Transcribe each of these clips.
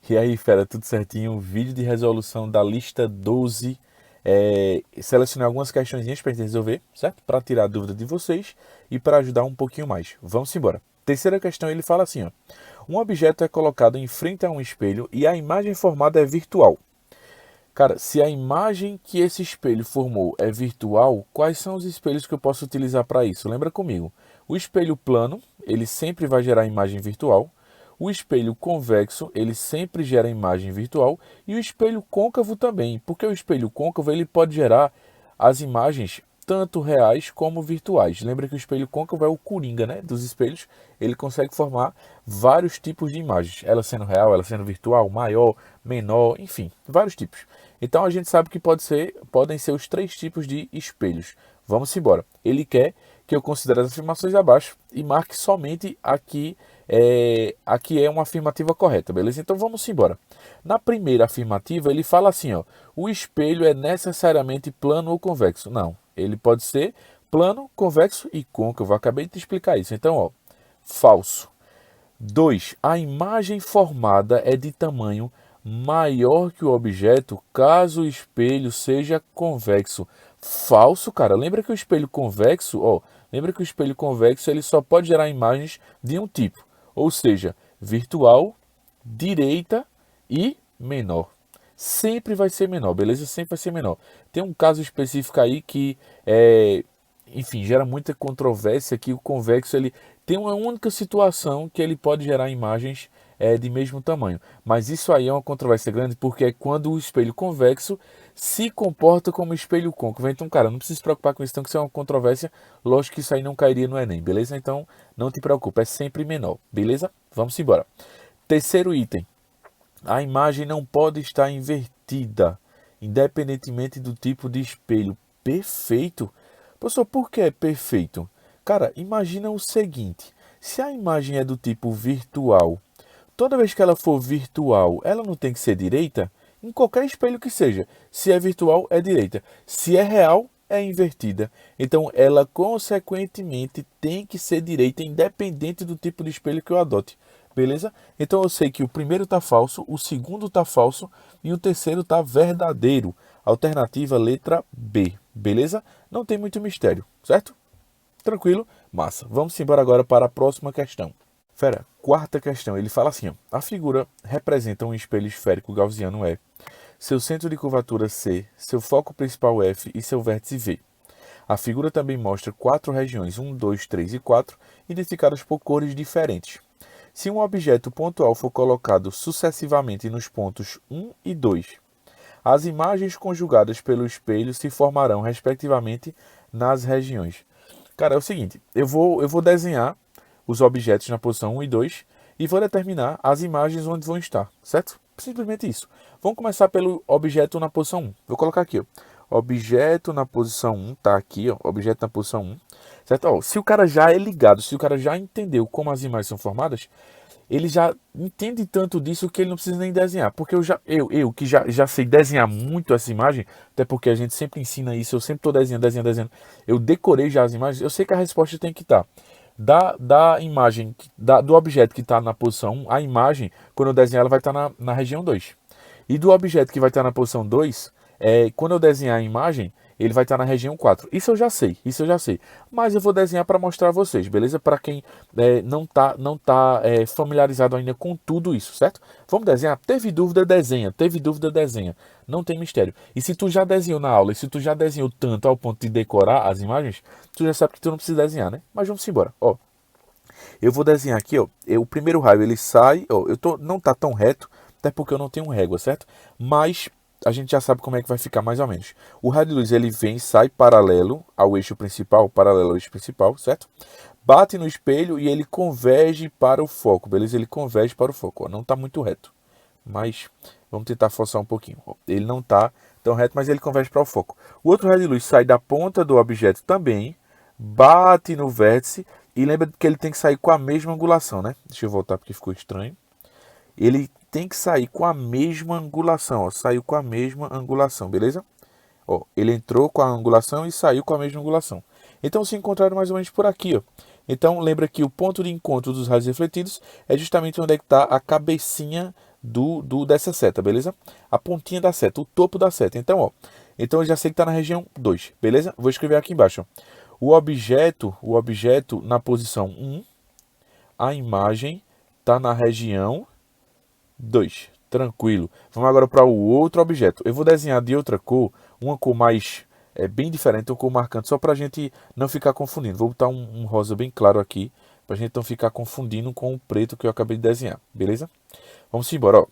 E aí, fera, tudo certinho? Vídeo de resolução da lista 12. Selecionei algumas questõezinhas para gente resolver, certo? Para tirar a dúvida de vocês e para ajudar um pouquinho mais. Vamos embora. Terceira questão, ele fala assim, ó. Um objeto é colocado em frente a um espelho e a imagem formada é virtual. Cara, se a imagem que esse espelho formou é virtual, quais são os espelhos que eu posso utilizar para isso? Lembra comigo. O espelho plano, ele sempre vai gerar imagem virtual. O espelho convexo, ele sempre gera imagem virtual. E o espelho côncavo também, porque o espelho côncavo ele pode gerar as imagens tanto reais como virtuais. Lembra que o espelho côncavo é o coringa, né, dos espelhos. Ele consegue formar vários tipos de imagens. Ela sendo real, ela sendo virtual, maior, menor, enfim, vários tipos. Então a gente sabe que podem ser os três tipos de espelhos. Vamos embora. Ele quer que eu considere as afirmações abaixo e marque somente aqui é uma afirmativa correta, beleza? Então vamos embora. Na primeira afirmativa, ele fala assim, ó, o espelho é necessariamente plano ou convexo. Não, ele pode ser plano, convexo e côncavo. Eu acabei de te explicar isso. Então, ó, falso. 2. A imagem formada é de tamanho maior que o objeto caso o espelho seja convexo. Falso, cara. Lembra que o espelho convexo, lembra que o espelho convexo ele só pode gerar imagens de um tipo, ou seja, virtual, direita e menor. Sempre vai ser menor, beleza? Sempre vai ser menor. Tem um caso específico aí que enfim, gera muita controvérsia que o convexo ele tem uma única situação que ele pode gerar imagens de mesmo tamanho. Mas isso aí é uma controvérsia grande porque é quando o espelho convexo se comporta como espelho côncavo. Então, cara, não precisa se preocupar com isso, então que isso é uma controvérsia. Lógico que isso aí não cairia no Enem, beleza? Então, não te preocupe, é sempre menor, beleza? Vamos embora. Terceiro item. A imagem não pode estar invertida, independentemente do tipo de espelho. Perfeito. Professor, por que é perfeito? Cara, imagina o seguinte: se a imagem é do tipo virtual, toda vez que ela for virtual, ela não tem que ser direita? Em qualquer espelho que seja. Se é virtual, é direita. Se é real, é invertida. Então, ela consequentemente tem que ser direita, independente do tipo de espelho que eu adote. Beleza? Então eu sei que o primeiro está falso, o segundo está falso e o terceiro está verdadeiro. Alternativa letra B. Beleza? Não tem muito mistério, certo? Tranquilo? Massa. Vamos embora agora para a próxima questão. Fera, quarta questão. Ele fala assim, ó, a figura representa um espelho esférico gaussiano E, seu centro de curvatura C, seu foco principal F e seu vértice V. A figura também mostra quatro regiões 1, 2, 3 e 4, identificadas por cores diferentes. Se um objeto pontual for colocado sucessivamente nos pontos 1 e 2, as imagens conjugadas pelo espelho se formarão, respectivamente, nas regiões. Cara, é o seguinte, eu vou desenhar os objetos na posição 1 e 2 e vou determinar as imagens onde vão estar, certo? Simplesmente isso. Vamos começar pelo objeto na posição 1. Vou colocar aqui, ó. Objeto na posição 1, tá aqui, ó. Objeto na posição 1. Certo? Ó, se o cara já é ligado, se o cara já entendeu como as imagens são formadas, ele já entende tanto disso que ele não precisa nem desenhar. Porque eu que já sei desenhar muito essa imagem, até porque a gente sempre ensina isso, eu sempre estou desenhando. Eu decorei já as imagens, eu sei que a resposta tem que estar. Da imagem, do objeto que está na posição 1, a imagem, quando eu desenhar, ela vai estar na região 2. E do objeto que vai estar na posição 2, quando eu desenhar a imagem, ele vai estar na região 4. Isso eu já sei, isso eu já sei. Mas eu vou desenhar para mostrar a vocês, beleza? Para quem não tá familiarizado ainda com tudo isso, certo? Vamos desenhar? Teve dúvida, desenha. Teve dúvida, desenha. Não tem mistério. E se tu já desenhou na aula, e se tu já desenhou tanto ao ponto de decorar as imagens, tu já sabe que tu não precisa desenhar, né? Mas vamos embora. Ó, eu vou desenhar aqui, ó. O primeiro raio ele sai, ó. Não tá tão reto, até porque eu não tenho régua, certo? Mas a gente já sabe como é que vai ficar mais ou menos. O raio de luz ele vem, sai paralelo ao eixo principal, certo? Bate no espelho e ele converge para o foco, beleza? Ele converge para o foco, ó. Não tá muito reto, mas vamos tentar forçar um pouquinho. Ó. Ele não tá tão reto, mas ele converge para o foco. O outro raio de luz sai da ponta do objeto também, bate no vértice e lembra que ele tem que sair com a mesma angulação, né? Deixa eu voltar porque ficou estranho. Ele tem que sair com a mesma angulação, ó. Saiu com a mesma angulação, beleza? Ó, ele entrou com a angulação e saiu com a mesma angulação. Então se encontraram mais ou menos por aqui, ó. Então lembra que o ponto de encontro dos raios refletidos é justamente onde é que está a cabecinha dessa seta, beleza? A pontinha da seta, o topo da seta. Então, ó, então eu já sei que está na região 2, beleza? Vou escrever aqui embaixo, ó. O objeto na posição 1, a imagem está na região 2. Tranquilo. Vamos agora para o outro objeto. Eu vou desenhar de outra cor, uma cor mais bem diferente, uma cor marcante, só para a gente não ficar confundindo. Vou botar um rosa bem claro aqui, para a gente não ficar confundindo com o preto que eu acabei de desenhar, beleza? Vamos embora, ó.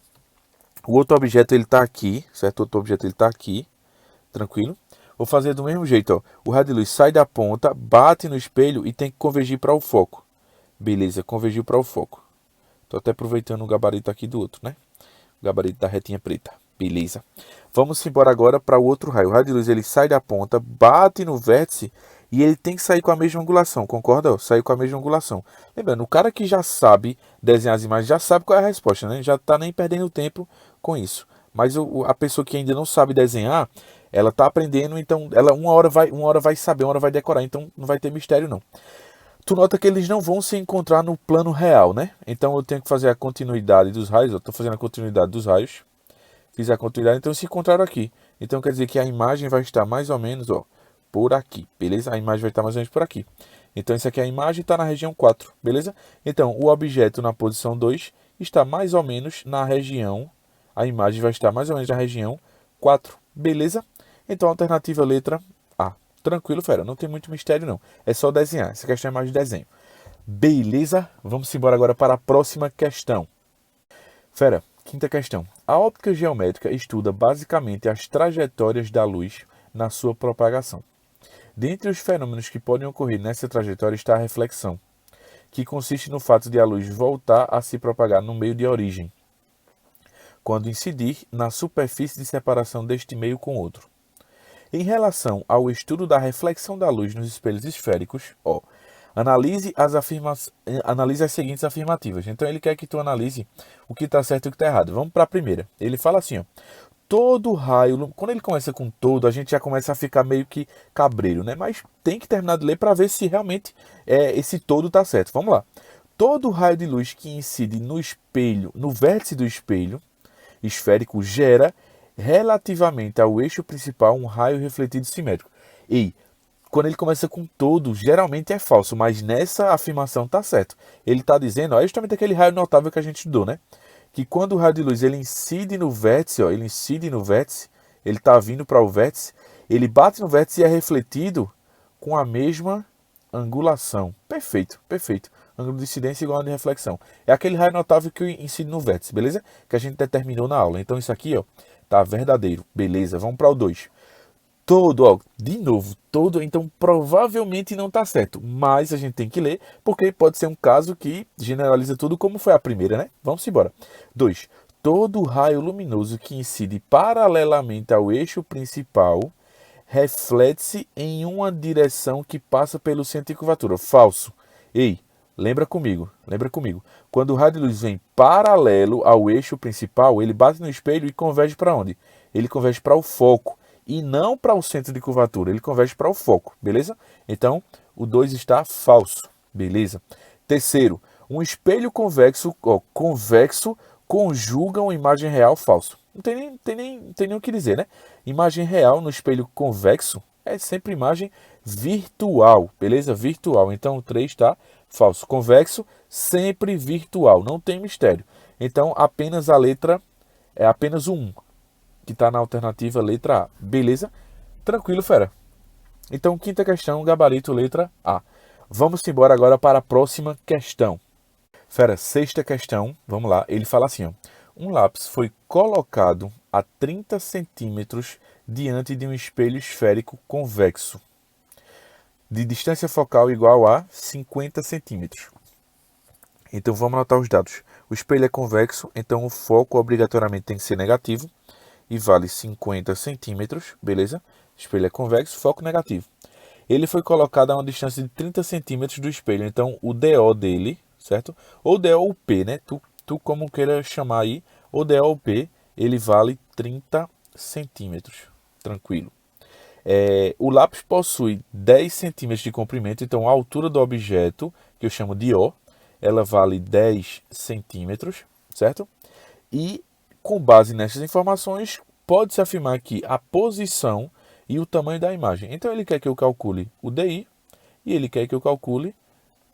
O outro objeto ele está aqui, certo? O outro objeto ele está aqui, tranquilo? Vou fazer do mesmo jeito, ó. O raio de luz sai da ponta, bate no espelho e tem que convergir para o foco. Beleza, convergiu para o foco. Estou até aproveitando o gabarito aqui do outro, né? O gabarito da retinha preta. Beleza. Vamos embora agora para o outro raio. O raio de luz ele sai da ponta, bate no vértice e ele tem que sair com a mesma angulação. Concorda? Sair com a mesma angulação. Lembrando, o cara que já sabe desenhar as imagens já sabe qual é a resposta, né? Já está nem perdendo tempo com isso. Mas a pessoa que ainda não sabe desenhar, ela está aprendendo, então ela uma hora vai saber, uma hora vai decorar. Então não vai ter mistério não. Tu nota que eles não vão se encontrar no plano real, né? Então eu tenho que fazer a continuidade dos raios. Eu estou fazendo a continuidade dos raios. Fiz a continuidade, então se encontraram aqui. Então quer dizer que a imagem vai estar mais ou menos, ó, por aqui, beleza? A imagem vai estar mais ou menos por aqui. Então isso aqui é a imagem, está na região 4, beleza? Então o objeto na posição 2 está mais ou menos na região, a imagem vai estar mais ou menos na região 4, beleza? Então a alternativa letra A. Tranquilo, fera, não tem muito mistério não. É só desenhar, essa questão é mais de desenho. Beleza? Vamos embora agora para a próxima questão. Fera, quinta questão. A óptica geométrica estuda basicamente as trajetórias da luz na sua propagação. Dentre os fenômenos que podem ocorrer nessa trajetória está a reflexão, que consiste no fato de a luz voltar a se propagar no meio de origem, quando incidir na superfície de separação deste meio com outro. Em relação ao estudo da reflexão da luz nos espelhos esféricos, ó, analise as seguintes afirmativas. Então ele quer que tu analise o que está certo e o que está errado. Vamos para a primeira. Ele fala assim, ó, todo raio, quando ele começa com todo, a gente já começa a ficar meio que cabreiro, né? Mas tem que terminar de ler para ver se realmente esse todo está certo. Vamos lá. Todo raio de luz que incide no espelho, no vértice do espelho esférico, gera relativamente ao eixo principal um raio refletido simétrico. E quando ele começa com todo, geralmente é falso, mas nessa afirmação está certo. Ele está dizendo, é justamente aquele raio notável que a gente estudou, né? Que quando o raio de luz ele incide no vértice, ó, ele está vindo para o vértice, ele bate no vértice e é refletido com a mesma angulação. Perfeito, perfeito. Ângulo de incidência igual ao de reflexão. É aquele raio notável que incide no vértice, beleza? Que a gente determinou na aula. Então isso aqui, ó, tá verdadeiro. Beleza, vamos para o 2. Todo, ó, de novo, todo, então provavelmente não está certo, mas a gente tem que ler, porque pode ser um caso que generaliza tudo como foi a primeira, né? Vamos embora. 2. Todo raio luminoso que incide paralelamente ao eixo principal reflete-se em uma direção que passa pelo centro de curvatura. Falso. Ei, lembra comigo. Quando o raio de luz vem paralelo ao eixo principal, ele bate no espelho e converge para onde? Ele converge para o foco e não para o centro de curvatura, ele converge para o foco, beleza? Então, o 2 está falso, beleza? Terceiro, um espelho convexo conjuga uma imagem real falso. Não tem nem o que dizer, né? Imagem real no espelho convexo é sempre imagem virtual, beleza? Virtual. Então, o 3 está falso. Convexo, sempre virtual, não tem mistério. Então, apenas a letra, é apenas o 1, que está na alternativa letra A. Beleza? Tranquilo, fera. Então, quinta questão, gabarito letra A. Vamos embora agora para a próxima questão. Fera, sexta questão, vamos lá. Ele fala assim, ó. Um lápis foi colocado a 30 centímetros diante de um espelho esférico convexo, de distância focal igual a 50 centímetros. Então, vamos anotar os dados. O espelho é convexo, então o foco obrigatoriamente tem que ser negativo e vale 50 centímetros, beleza? Espelho é convexo, foco negativo. Ele foi colocado a uma distância de 30 centímetros do espelho, então o DO dele, certo? Ou DO ou P, né? Tu como queira chamar aí, ou DO ou P, ele vale 30 centímetros, tranquilo. O lápis possui 10 centímetros de comprimento, então a altura do objeto, que eu chamo de O, ela vale 10 centímetros, certo? E com base nessas informações, pode-se afirmar que a posição e o tamanho da imagem. Então ele quer que eu calcule o DI e ele quer que eu calcule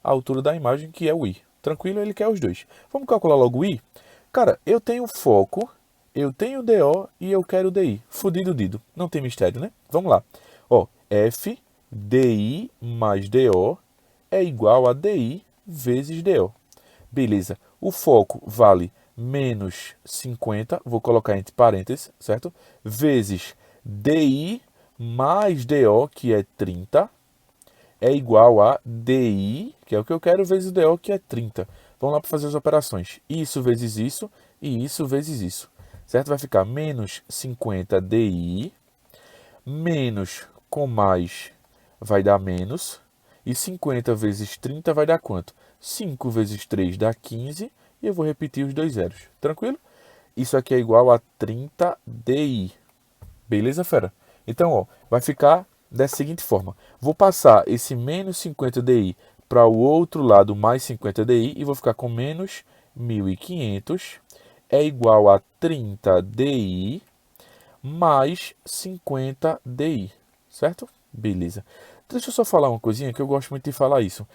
a altura da imagem, que é o I. Tranquilo? Ele quer os dois. Vamos calcular logo o I? Cara, eu tenho foco, eu tenho DO e eu quero DI. Fudido dido. Não tem mistério, né? Vamos lá. Ó, F DI mais DO é igual a DI vezes DO. Beleza. O foco vale menos 50, vou colocar entre parênteses, certo? Vezes DI mais DO, que é 30, é igual a DI, que é o que eu quero, vezes DO, que é 30. Vamos lá para fazer as operações. Isso vezes isso e isso vezes isso. Certo? Vai ficar menos 50 DI, menos com mais vai dar menos, e 50 vezes 30 vai dar quanto? 5 vezes 3 dá 15, e eu vou repetir os dois zeros. Tranquilo? Isso aqui é igual a 30 DI. Beleza, fera? Então, ó, vai ficar dessa seguinte forma. Vou passar esse menos 50 DI para o outro lado mais 50 DI e vou ficar com menos 1.500 é igual a 30 DI mais 50 DI, certo? Beleza. Deixa eu só falar uma coisinha que eu gosto muito de falar isso.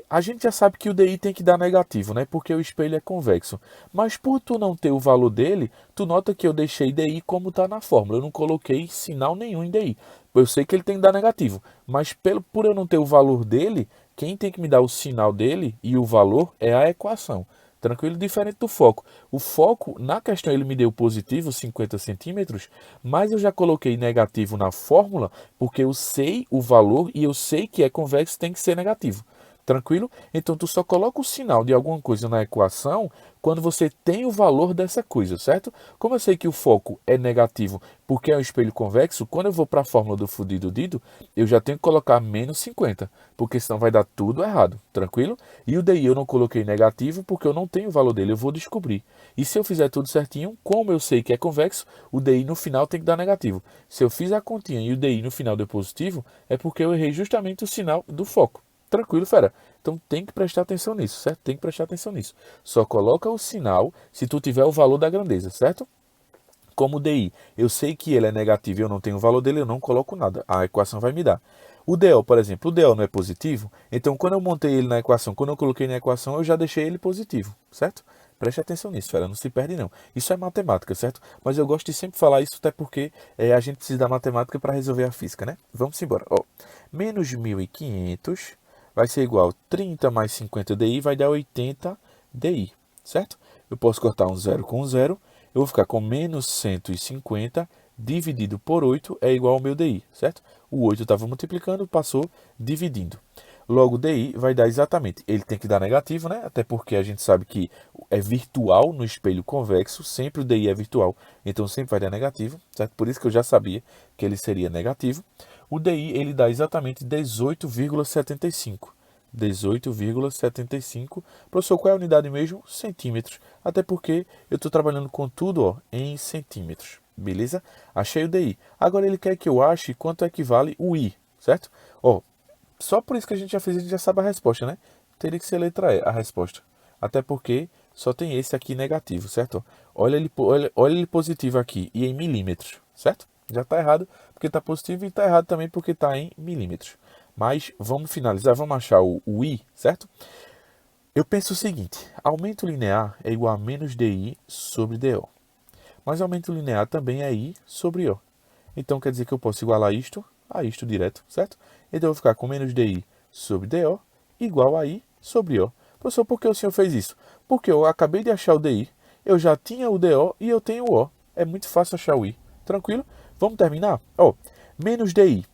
A gente já sabe que o DI tem que dar negativo, né? Porque o espelho é convexo. Mas por tu não ter o valor dele, tu nota que eu deixei DI como está na fórmula. Eu não coloquei sinal nenhum em DI. Eu sei que ele tem que dar negativo. Mas por eu não ter o valor dele, quem tem que me dar o sinal dele e o valor é a equação. Tranquilo? Diferente do foco. O foco, na questão, ele me deu positivo, 50 centímetros, mas eu já coloquei negativo na fórmula, porque eu sei o valor e eu sei que é convexo, tem que ser negativo. Tranquilo? Então, tu só coloca o sinal de alguma coisa na equação quando você tem o valor dessa coisa, certo? Como eu sei que o foco é negativo porque é um espelho convexo, quando eu vou para a fórmula do fudido dido, eu já tenho que colocar menos 50, porque senão vai dar tudo errado, tranquilo? E o DI eu não coloquei negativo porque eu não tenho o valor dele, eu vou descobrir. E se eu fizer tudo certinho, como eu sei que é convexo, o DI no final tem que dar negativo. Se eu fiz a continha e o DI no final deu positivo, é porque eu errei justamente o sinal do foco. Tranquilo, fera? Então tem que prestar atenção nisso, certo? Tem que prestar atenção nisso. Só coloca o sinal se tu tiver o valor da grandeza, certo? Como o DI, eu sei que ele é negativo e eu não tenho o valor dele, eu não coloco nada. A equação vai me dar. O DO, por exemplo, o DO não é positivo, então quando eu montei ele na equação, quando eu coloquei na equação, eu já deixei ele positivo, certo? Preste atenção nisso, fera, não se perde não. Isso é matemática, certo? Mas eu gosto de sempre falar isso, até porque a gente precisa da matemática para resolver a física, né? Vamos embora. Ó, menos 1.500 vai ser igual a 30 mais 50 DI, vai dar 80 DI, certo? Eu posso cortar um zero com um zero, eu vou ficar com menos 150 dividido por 8 é igual ao meu DI, certo? O 8 estava multiplicando, passou dividindo. Logo, DI vai dar exatamente, ele tem que dar negativo, né? Até porque a gente sabe que é virtual no espelho convexo, sempre o DI é virtual, então sempre vai dar negativo, certo? Por isso que eu já sabia que ele seria negativo. O DI, ele dá exatamente 18,75. 18,75. Professor, qual é a unidade mesmo? Centímetros. Até porque eu estou trabalhando com tudo ó, em centímetros. Beleza? Achei o DI. Agora ele quer que eu ache quanto equivale o I, certo? Ó, só por isso que a gente já fez, a gente já sabe a resposta, né? Teria que ser letra E, a resposta. Até porque só tem esse aqui negativo, certo? Olha ele positivo aqui e em milímetros, certo? Já está errado porque está positivo e está errado também porque está em milímetros. Mas vamos finalizar, vamos achar o I, certo? Eu penso o seguinte, aumento linear é igual a menos DI sobre DO. Mas aumento linear também é I sobre O. Então quer dizer que eu posso igualar isto a isto direto, certo? Então eu vou ficar com menos DI sobre DO igual a I sobre O. Professor, por que o senhor fez isso? Porque eu acabei de achar o DI, eu já tinha o DO e eu tenho o O. É muito fácil achar o I. Tranquilo? Vamos terminar? Ó, menos DI.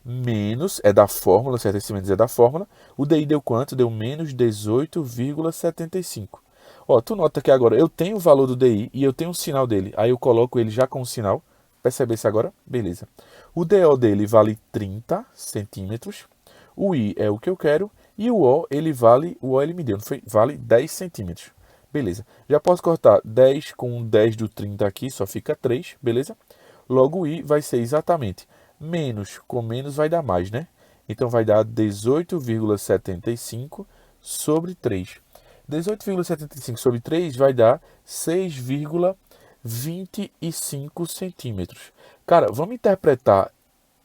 Menos é da fórmula, certo? Esse menos é da fórmula. O DI deu quanto? Deu menos 18,75. Ó, tu nota que agora eu tenho o valor do DI e eu tenho o sinal dele. Aí eu coloco ele já com o sinal. Percebe isso agora? Beleza. O DO dele vale 30 centímetros. O I é o que eu quero. E o O, o O ele me deu, não foi? Vale 10 centímetros. Beleza. Já posso cortar 10 com 10 do 30 aqui, só fica 3, beleza? Logo o I vai ser exatamente menos com menos vai dar mais, né? Então vai dar 18,75 sobre 3. 18,75 sobre 3 vai dar 6,25 centímetros. Cara, vamos interpretar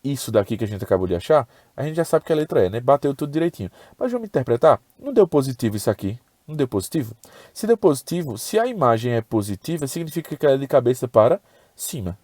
isso daqui que a gente acabou de achar? A gente já sabe que a letra é, né? Bateu tudo direitinho. Mas vamos interpretar? Não deu positivo isso aqui? Não deu positivo? Se deu positivo, se a imagem é positiva, significa que ela é de cabeça para cima.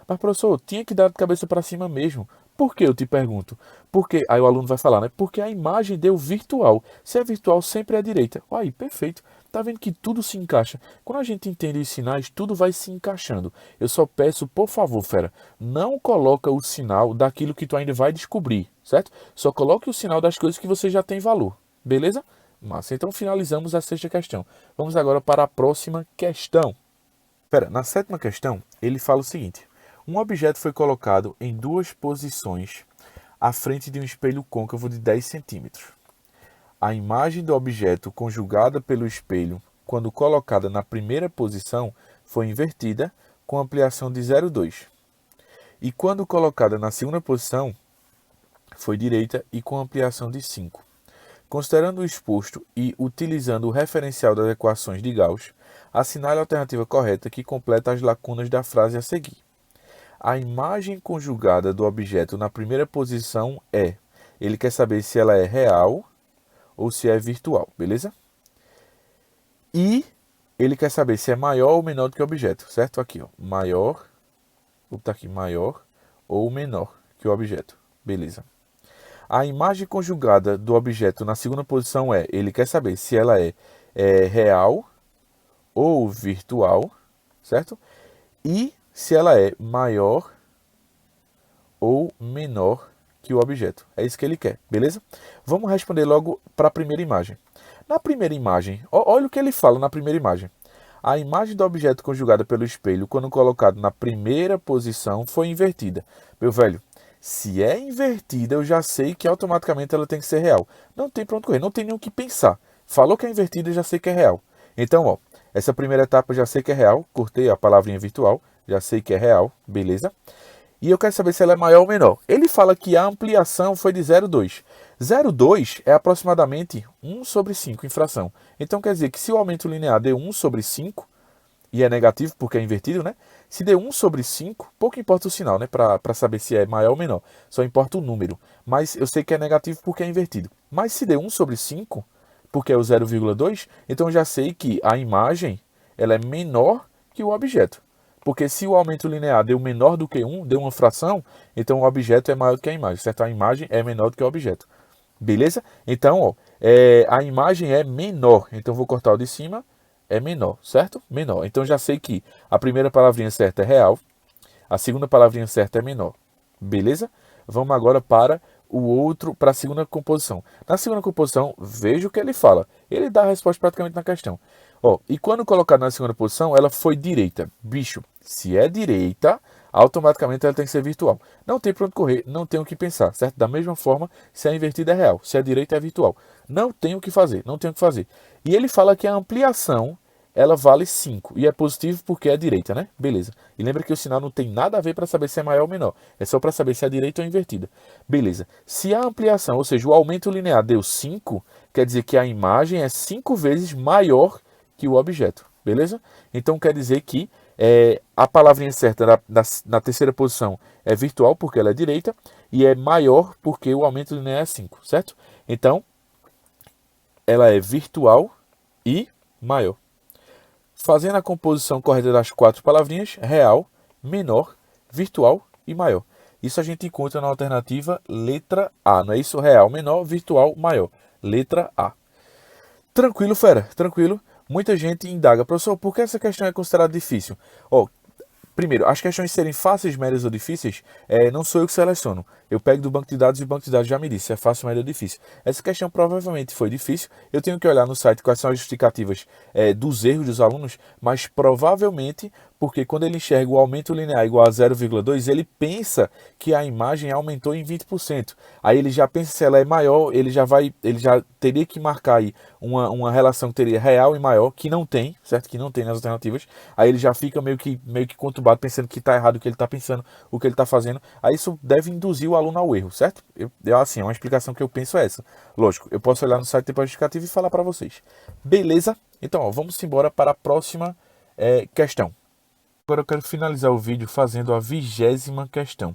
Mas, professor, tinha que dar de cabeça para cima mesmo. Por que, eu te pergunto? Porque, aí o aluno vai falar, né? Porque a imagem deu virtual. Se é virtual, sempre é à direita. Aí, perfeito. Tá vendo que tudo se encaixa? Quando a gente entende os sinais, tudo vai se encaixando. Eu só peço, por favor, fera, não coloca o sinal daquilo que tu ainda vai descobrir, certo? Só coloque o sinal das coisas que você já tem valor. Beleza? Massa. Então, finalizamos a sexta questão. Vamos agora para a próxima questão. Pera, na sétima questão, ele fala o seguinte. Um objeto foi colocado em duas posições à frente de um espelho côncavo de 10 centímetros. A imagem do objeto conjugada pelo espelho, quando colocada na primeira posição, foi invertida com ampliação de 0,2. E quando colocada na segunda posição, foi direita e com ampliação de 5. Considerando o exposto e utilizando o referencial das equações de Gauss, assinale a alternativa correta que completa as lacunas da frase a seguir. A imagem conjugada do objeto na primeira posição é. Ele quer saber se ela é real ou se é virtual, beleza? E ele quer saber se é maior ou menor do que o objeto, certo? Aqui, ó, maior, vou botar aqui, maior ou menor que o objeto, beleza? A imagem conjugada do objeto na segunda posição é. Ele quer saber se ela é real ou virtual, certo? E se ela é maior ou menor que o objeto. É isso que ele quer, beleza? Vamos responder logo para a primeira imagem. Na primeira imagem, olha o que ele fala na primeira imagem. A imagem do objeto conjugada pelo espelho, quando colocado na primeira posição, foi invertida. Meu velho, se é invertida, eu já sei que automaticamente ela tem que ser real. Não tem para onde correr, não tem nem o que pensar. Falou que é invertida, eu já sei que é real. Então, ó, essa primeira etapa eu já sei que é real. Cortei a palavrinha virtual. Já sei que é real, beleza? E eu quero saber se ela é maior ou menor. Ele fala que a ampliação foi de 0,2. 0,2 é aproximadamente 1 sobre 5 em fração. Então quer dizer que se o aumento linear deu 1 sobre 5, e é negativo porque é invertido, né? Se deu 1 sobre 5, pouco importa o sinal, né? Para saber se é maior ou menor. Só importa o número. Mas eu sei que é negativo porque é invertido. Mas se deu 1 sobre 5, porque é o 0,2, então eu já sei que a imagem ela é menor que o objeto. Porque se o aumento linear deu menor do que 1, deu uma fração, então o objeto é maior do que a imagem, certo? A imagem é menor do que o objeto. Beleza? Então, ó, a imagem é menor. Então, vou cortar o de cima, é menor, certo? Menor. Então, já sei que a primeira palavrinha certa é real, a segunda palavrinha certa é menor. Beleza? Vamos agora para para a segunda composição. Na segunda composição, veja o que ele fala. Ele dá a resposta praticamente na questão. Ó, e quando colocada na segunda posição, ela foi direita. Bicho, se é direita, automaticamente ela tem que ser virtual. Não tem para onde correr, não tem o que pensar, certo? Da mesma forma, se é invertida é real, se é direita é virtual. Não tem o que fazer, não tem o que fazer. E ele fala que a ampliação, ela vale 5. E é positivo porque é direita, né? Beleza. E lembra que o sinal não tem nada a ver para saber se é maior ou menor. É só para saber se é direita ou invertida. Beleza. Se a ampliação, ou seja, o aumento linear deu 5, quer dizer que a imagem é 5 vezes maior que o objeto. Beleza? Então quer dizer que a palavrinha certa na terceira posição é virtual porque ela é direita e é maior porque o aumento linear é 5, certo? Então, ela é virtual e maior. Fazendo a composição correta das 4 palavrinhas, real, menor, virtual e maior. Isso a gente encontra na alternativa letra A, não é isso? Real, menor, virtual, maior. Letra A. Tranquilo, fera, tranquilo. Muita gente indaga, professor, por que essa questão é considerada difícil? Primeiro, as questões serem fáceis, médias ou difíceis, não sou eu que seleciono. Eu pego do banco de dados e o banco de dados já me disse se é fácil, médio ou difícil. Essa questão provavelmente foi difícil. Eu tenho que olhar no site quais são as justificativas dos erros dos alunos, mas provavelmente porque quando ele enxerga o aumento linear igual a 0,2, ele pensa que a imagem aumentou em 20%. Aí ele já pensa se ela é maior, ele já teria que marcar aí uma relação que teria real e maior, que não tem, certo? Que não tem nas alternativas. Aí ele já fica meio que conturbado, pensando que está errado o que ele está pensando, o que ele está fazendo. Aí isso deve induzir o aluno ao erro, certo? Assim, uma explicação que eu penso é essa. Lógico, eu posso olhar no site depois justificativo e falar para vocês. Beleza? Então, ó, vamos embora para a próxima questão. Agora eu quero finalizar o vídeo fazendo a 20ª questão.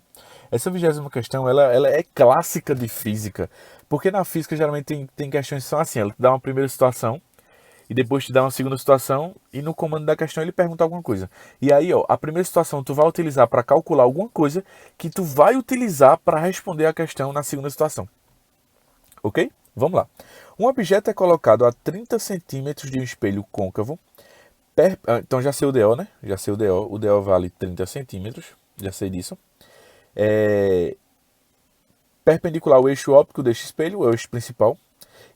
Essa 20ª questão, ela é clássica de física, porque na física geralmente tem questões que são assim, ela te dá uma primeira situação, e depois te dá uma segunda situação, e no comando da questão ele pergunta alguma coisa. E aí, ó, a primeira situação tu vai utilizar para calcular alguma coisa que tu vai utilizar para responder a questão na segunda situação. Ok? Vamos lá. Um objeto é colocado a 30 centímetros de um espelho côncavo. Então já sei o DO, né? Já sei o DO. O DO vale 30 centímetros. Já sei disso. Perpendicular ao eixo óptico deste espelho, o eixo principal.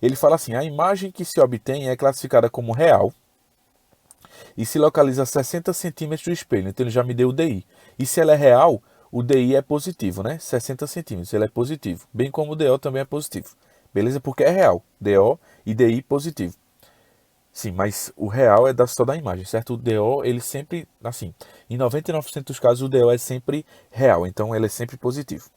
Ele fala assim, a imagem que se obtém é classificada como real e se localiza a 60 centímetros do espelho. Então ele já me deu o DI. E se ela é real, o DI é positivo, né? 60 centímetros, ele é positivo. Bem como o DO também é positivo. Beleza? Porque é real. DO e DI positivo. Sim, mas o real é só da imagem, certo? O DO, ele sempre, assim, em 99% dos casos o DO é sempre real, então ele é sempre positivo.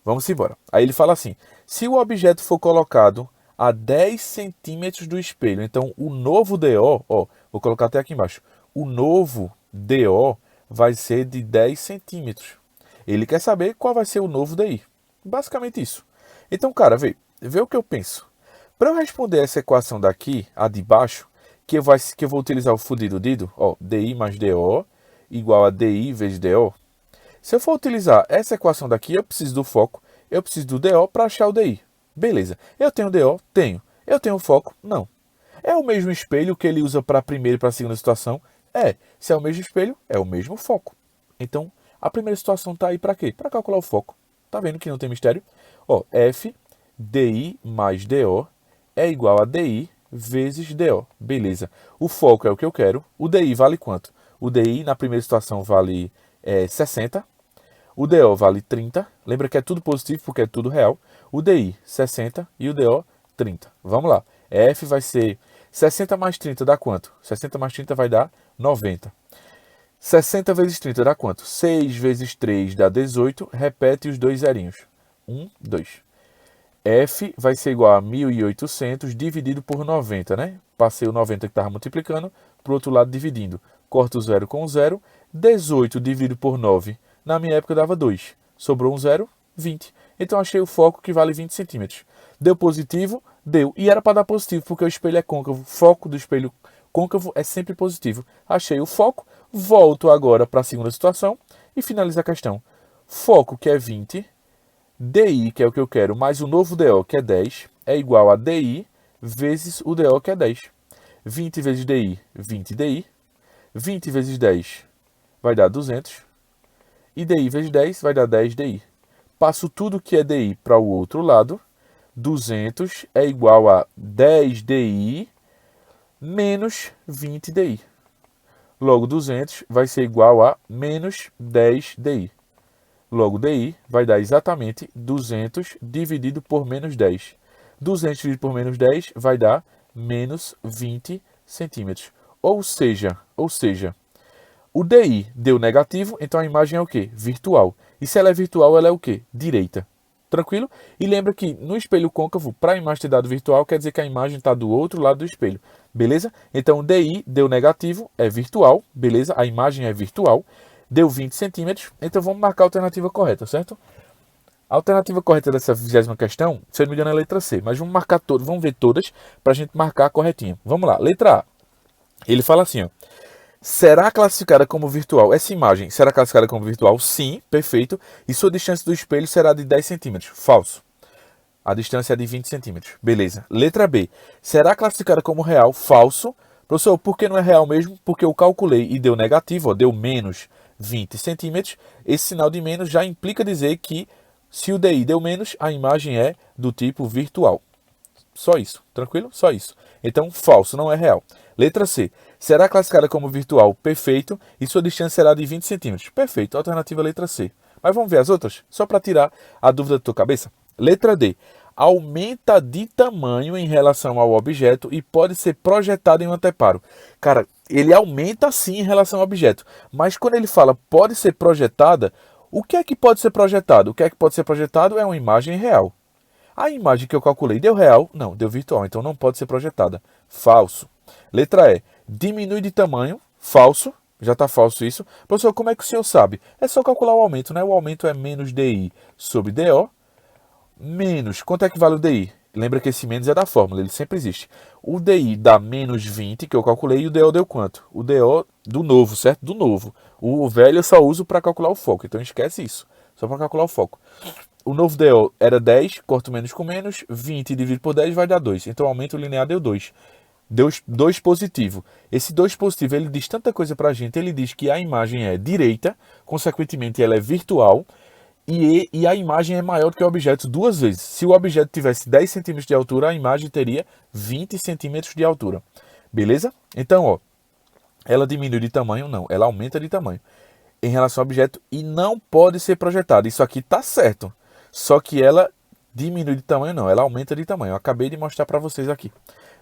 Vamos embora. Aí ele fala assim, se o objeto for colocado a 10 centímetros do espelho, então o novo DO, ó, vou colocar até aqui embaixo, o novo DO vai ser de 10 centímetros. Ele quer saber qual vai ser o novo DI. Basicamente isso. Então, cara, vê o que eu penso. Para eu responder essa equação daqui, a de baixo, que eu vou utilizar o fudido dido, ó, DI mais DO igual a DI vezes DO. Se eu for utilizar essa equação daqui, eu preciso do foco, eu preciso do DO para achar o DI. Beleza. Eu tenho DO? Tenho. Eu tenho foco? Não. É o mesmo espelho que ele usa para a primeira e para a segunda situação? É. Se é o mesmo espelho, é o mesmo foco. Então, a primeira situação está aí para quê? Para calcular o foco. Tá vendo que não tem mistério? Ó, F DI mais DO é igual a DI vezes DO. Beleza. O foco é o que eu quero. O DI vale quanto? O DI na primeira situação vale 60. O DO vale 30. Lembra que é tudo positivo porque é tudo real. O DI 60 e o DO 30. Vamos lá. F vai ser 60 mais 30 dá quanto? 60 mais 30 vai dar 90. 60 vezes 30 dá quanto? 6 vezes 3 dá 18. Repete os dois zerinhos. 1, 2. F vai ser igual a 1.800 dividido por 90, né? Passei o 90 que estava multiplicando, para o outro lado dividindo. Corto o 0 com o 0. 18 dividido por 9, na minha época dava 2. Sobrou um 0, 20. Então achei o foco que vale 20 centímetros. Deu positivo? Deu. E era para dar positivo, porque o espelho é côncavo. O foco do espelho côncavo é sempre positivo. Achei o foco. Volto agora para a segunda situação e finalizo a questão. Foco, que é 20... DI, que é o que eu quero, mais o novo DO, que é 10, é igual a DI vezes o DO, que é 10. 20 vezes DI, 20 DI. 20 vezes 10 vai dar 200. E DI vezes 10 vai dar 10 DI. Passo tudo que é DI para o outro lado. 200 é igual a 10 DI menos 20 DI. Logo, 200 vai ser igual a menos 10 DI. Logo, DI vai dar exatamente 200 dividido por menos 10. 200 dividido por menos 10 vai dar menos 20 centímetros. Ou seja, o DI deu negativo, então a imagem é o quê? Virtual. E se ela é virtual, ela é o quê? Direita. Tranquilo? E lembra que no espelho côncavo, para a imagem ter dado virtual, quer dizer que a imagem está do outro lado do espelho. Beleza? Então, o DI deu negativo, é virtual. Beleza? A imagem é virtual. Deu 20 centímetros, então vamos marcar a alternativa correta, certo? A alternativa correta dessa 20ª questão, se eu não me engano, é a letra C. Mas vamos marcar todas, vamos ver todas para a gente marcar a corretinha. Vamos lá, letra A. Ele fala assim, ó. Será classificada como virtual? Essa imagem será classificada como virtual? Sim, perfeito. E sua distância do espelho será de 10 centímetros. Falso. A distância é de 20 centímetros. Beleza. Letra B. Será classificada como real? Falso. Professor, por que não é real mesmo? Porque eu calculei e deu negativo, ó, deu menos 20 centímetros. Esse sinal de menos já implica dizer que Se o DI deu menos, a imagem é do tipo virtual. Só isso, tranquilo? Só isso. Então, falso, não é real. Letra C. Será classificada como virtual? Perfeito. E sua distância será de 20 centímetros. Perfeito. Alternativa letra C. Mas vamos ver as outras? Só para tirar a dúvida da tua cabeça. Letra D. Aumenta de tamanho em relação ao objeto e pode ser projetado em um anteparo. Cara, ele aumenta sim em relação ao objeto. Mas quando ele fala pode ser projetada, o que é que pode ser projetado? O que é que pode ser projetado é uma imagem real. A imagem que eu calculei deu real? Não, deu virtual, então não pode ser projetada. Falso. Letra E. Diminui de tamanho? Falso. Já está falso isso. Professor, como é que o senhor sabe? É só calcular o aumento, né? O aumento é menos DI sobre DO. Menos. Quanto é que vale o DI? Lembra que esse menos é da fórmula, ele sempre existe. O DI dá menos 20, que eu calculei, e o DO deu quanto? O DO do novo, certo? Do novo. O velho eu só uso para calcular o foco, então esquece isso. Só para calcular o foco. O novo DO era 10, corto menos com menos, 20 dividido por 10 vai dar 2. Então o aumento linear deu 2. Deu 2 positivo. Esse 2 positivo, ele diz tanta coisa pra gente. Ele diz que a imagem é direita, consequentemente ela é virtual, e a imagem é maior do que o objeto 2 vezes. Se o objeto tivesse 10 centímetros de altura, a imagem teria 20 centímetros de altura. Beleza? Então, ó, ela diminui de tamanho? Não, ela aumenta de tamanho em relação ao objeto e não pode ser projetada. Isso aqui tá certo. Só que ela diminui de tamanho? Não, ela aumenta de tamanho. Eu acabei de mostrar para vocês aqui.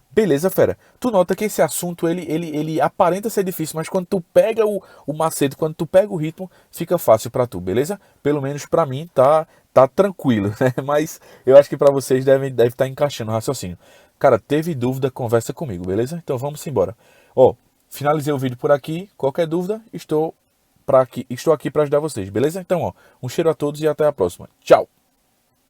Beleza, fera? Tu nota que esse assunto, ele aparenta ser difícil, mas quando tu pega o macete, quando tu pega o ritmo, fica fácil para tu, beleza? Pelo menos para mim tá tranquilo, né? Mas eu acho que para vocês deve estar encaixando o raciocínio. Cara, teve dúvida, conversa comigo, beleza? Então vamos embora. Ó, finalizei o vídeo por aqui. Qualquer dúvida, estou aqui para ajudar vocês, beleza? Então, ó, um cheiro a todos e até a próxima. Tchau!